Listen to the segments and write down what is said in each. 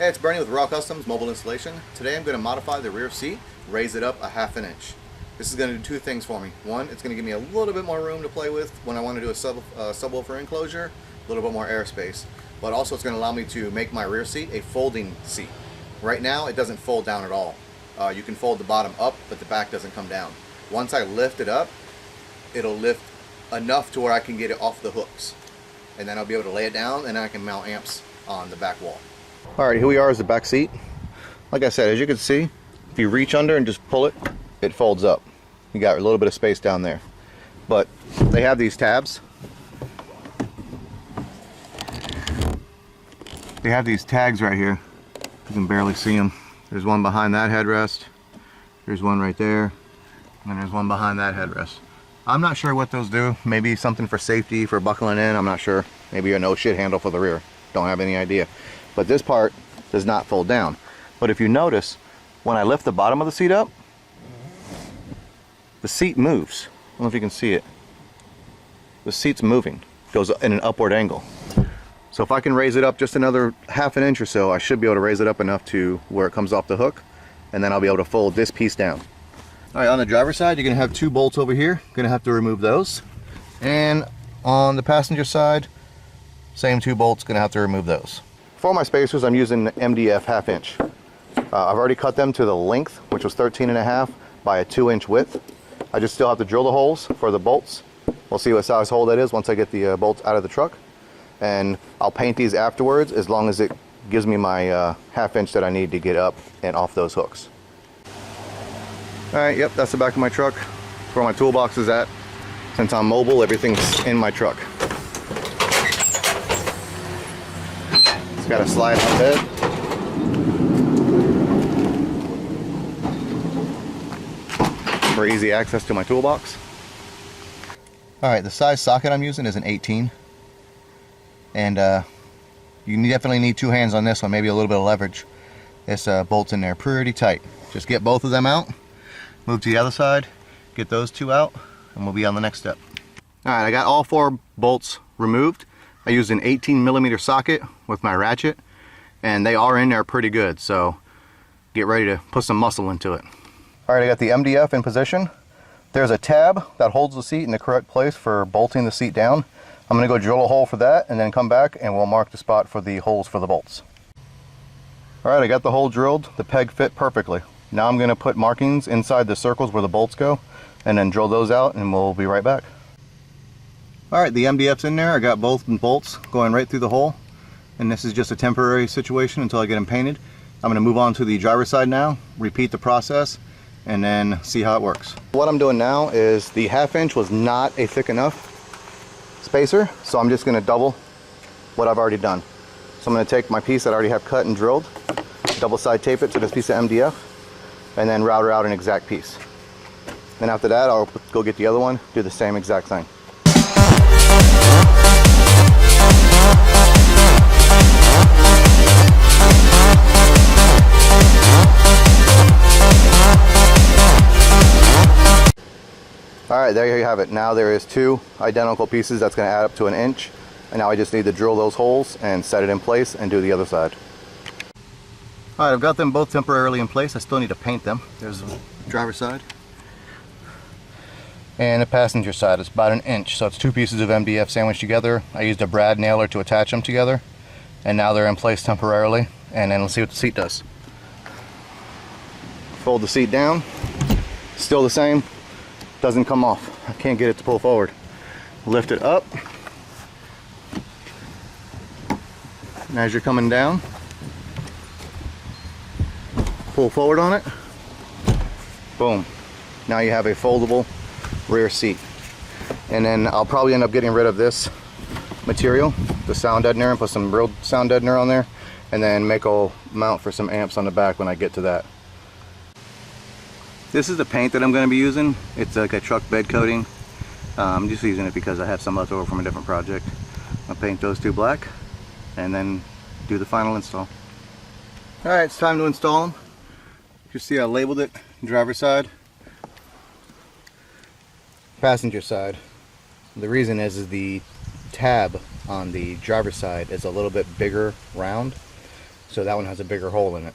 Hey, it's Bernie with Raw Customs Mobile Installation. Today I'm going to modify the rear seat, raise it up a ½ inch. This is going to do two things for me. One, it's going to give me a little bit more room to play with when I want to do a subwoofer enclosure, a little bit more airspace. But also it's going to allow me to make my rear seat a folding seat. Right now it doesn't fold down at all. You can fold the bottom up, but the back doesn't come down. Once I lift it up, it'll lift enough to where I can get it off the hooks. And then I'll be able to lay it down and then I can mount amps on the back wall. Alright, here we are as the back seat. Like I said, as you can see, if you reach under and just pull it, it folds up. You got a little bit of space down there. But they have these tabs. They have these tags right here. You can barely see them. There's one behind that headrest. There's one right there. And then there's one behind that headrest. I'm not sure what those do. Maybe something for safety, for buckling in. I'm not sure. Maybe a no shit handle for the rear. Don't have any idea. But this part does not fold down. But if you notice, when I lift the bottom of the seat up, the seat moves. I don't know if you can see it. The seat's moving. Goes in an upward angle. So if I can raise it up just another ½ inch or so, I should be able to raise it up enough to where it comes off the hook, and then I'll be able to fold this piece down. Alright, on the driver's side, you're going to have two bolts over here. You're going to have to remove those. And on the passenger side, same two bolts, going to have to remove those. For my spacers, I'm using MDF ½ inch. I've already cut them to the length, which was 13.5 by a 2-inch width. I just still have to drill the holes for the bolts. We'll see what size hole that is once I get the bolts out of the truck. And I'll paint these afterwards as long as it gives me my ½ inch that I need to get up and off those hooks. Alright, yep, that's the back of my truck. That's where my toolbox is at. Since I'm mobile, everything's in my truck. It's got a slide on bed. For easy access to my toolbox. Alright, the size socket I'm using is an 18. And you definitely need two hands on this one, maybe a little bit of leverage. This bolts in there pretty tight. Just get both of them out, move to the other side, get those two out, and we'll be on the next step. Alright, I got all 4 bolts removed. I used an 18mm socket with my ratchet, and they are in there pretty good, so get ready to put some muscle into it. Alright, I got the MDF in position. There's a tab that holds the seat in the correct place for bolting the seat down. I'm going to go drill a hole for that and then come back and we'll mark the spot for the holes for the bolts. Alright, I got the hole drilled. The peg fit perfectly. Now I'm going to put markings inside the circles where the bolts go and then drill those out and we'll be right back. Alright, the MDF's in there. I got both bolts going right through the hole. And this is just a temporary situation until I get them painted. I'm going to move on to the driver's side now, repeat the process, and then see how it works. What I'm doing now is the ½ inch was not a thick enough spacer, so I'm just going to double what I've already done. So I'm going to take my piece that I already have cut and drilled, double side tape it to this piece of MDF, and then router out an exact piece. Then after that I'll go get the other one, do the same exact thing. Alright, there you have it. Now there is 2 identical pieces. That's going to add up to 1 inch. And now I just need to drill those holes and set it in place and do the other side. Alright, I've got them both temporarily in place. I still need to paint them. There's the driver's side. And the passenger side is about 1 inch. So it's 2 pieces of MDF sandwiched together. I used a brad nailer to attach them together. And now they're in place temporarily. And then let's see what the seat does. Fold the seat down. Still the same. Doesn't come off. I can't get it to pull forward. Lift it up. And as you're coming down, pull forward on it. Boom. Now you have a foldable rear seat. And then I'll probably end up getting rid of this material, the sound deadener, and put some real sound deadener on there, and then make a mount for some amps on the back when I get to that. This is the paint that I'm going to be using. It's like a truck bed coating. I'm just using it because I have some left over from a different project. I'll paint those 2 black and then do the final install. Alright, it's time to install them. You see I labeled it driver's side, passenger side. The reason is the tab on the driver's side is a little bit bigger round, So that one has a bigger hole in it.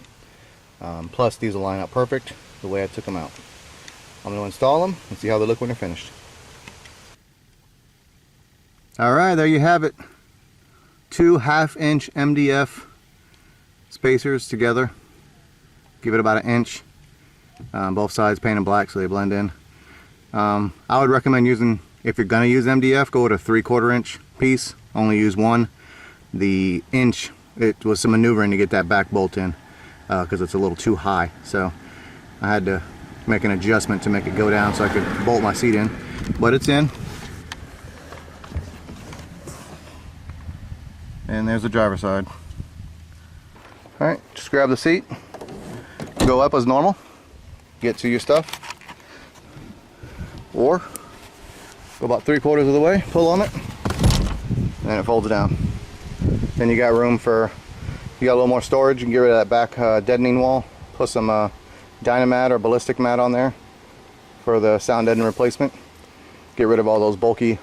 Plus these will line up perfect the way I took them out. I'm going to install them and see how they look when they're finished. Alright, there you have it. 2 1/2-inch MDF spacers together. Give it about 1 inch. Both sides painted black so they blend in. I would recommend using, if you're going to use MDF, go with a 3/4 inch piece. Only use one. The inch, it was some maneuvering to get that back bolt in because it's a little too high. So I had to make an adjustment to make it go down so I could bolt my seat in. But it's in. And there's the driver's side. Alright, just grab the seat. Go up as normal. Get to your stuff. Or go about 3/4 of the way, pull on it, and it folds down. Then you got room for, you got a little more storage. You can get rid of that back deadening wall. Put some Dynamat or ballistic mat on there for the sound deadening replacement. Get rid of all those bulky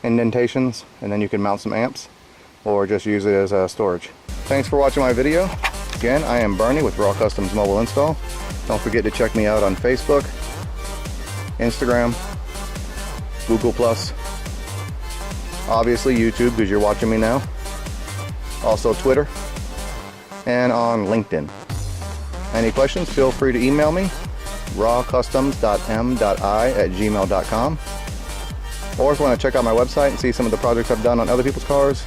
indentations, and then you can mount some amps or just use it as storage. Thanks for watching my video. Again, I am Bernie with Raw Customs Mobile Install. Don't forget to check me out on Facebook, Instagram, Google+, obviously YouTube because you're watching me now, also Twitter, and on LinkedIn. Any questions, feel free to email me, rawcustoms.m.i@gmail.com, or if you want to check out my website and see some of the projects I've done on other people's cars,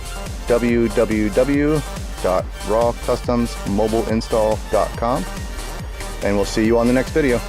www.rawcustomsmobileinstall.com, and we'll see you on the next video.